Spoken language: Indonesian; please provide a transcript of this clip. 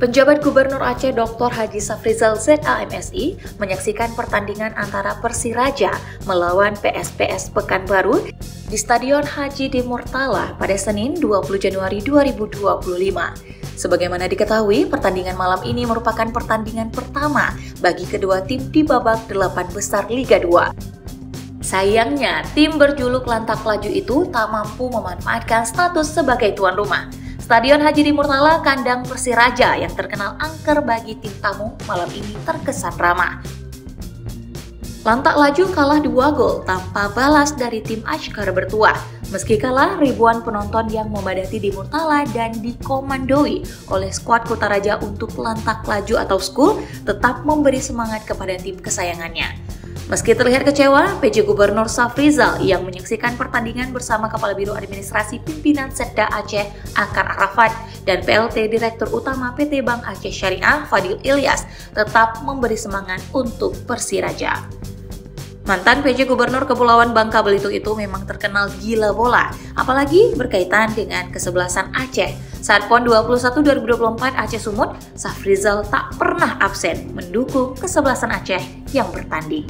Penjabat Gubernur Aceh Dr. Haji Safrizal ZAMSI menyaksikan pertandingan antara Persiraja melawan PSPS Pekanbaru di Stadion Haji di Murtala pada Senin 20 Januari 2025. Sebagaimana diketahui, pertandingan malam ini merupakan pertandingan pertama bagi kedua tim di babak 8 besar Liga 2. Sayangnya, tim berjuluk Lantak Laju itu tak mampu memanfaatkan status sebagai tuan rumah. Stadion Haji di Murtala kandang Persiraja yang terkenal angker bagi tim tamu malam ini terkesan ramah. Lantak Laju kalah 2 gol tanpa balas dari tim Ashkar Bertuah. Meski kalah, ribuan penonton yang memadati di Murtala dan dikomandoi oleh skuad Kutaraja untuk Lantak Laju atau School tetap memberi semangat kepada tim kesayangannya. Meski terlihat kecewa, PJ Gubernur Safrizal yang menyaksikan pertandingan bersama Kepala Biro Administrasi Pimpinan Setda Aceh Akar Arafat dan PLT Direktur Utama PT Bank Aceh Syariah Fadil Ilyas tetap memberi semangat untuk Persiraja. Mantan PJ Gubernur Kepulauan Bangka Belitung itu memang terkenal gila bola, apalagi berkaitan dengan kesebelasan Aceh. Saat PON 21 2024 Aceh Sumut, Safrizal tak pernah absen mendukung kesebelasan Aceh yang bertanding.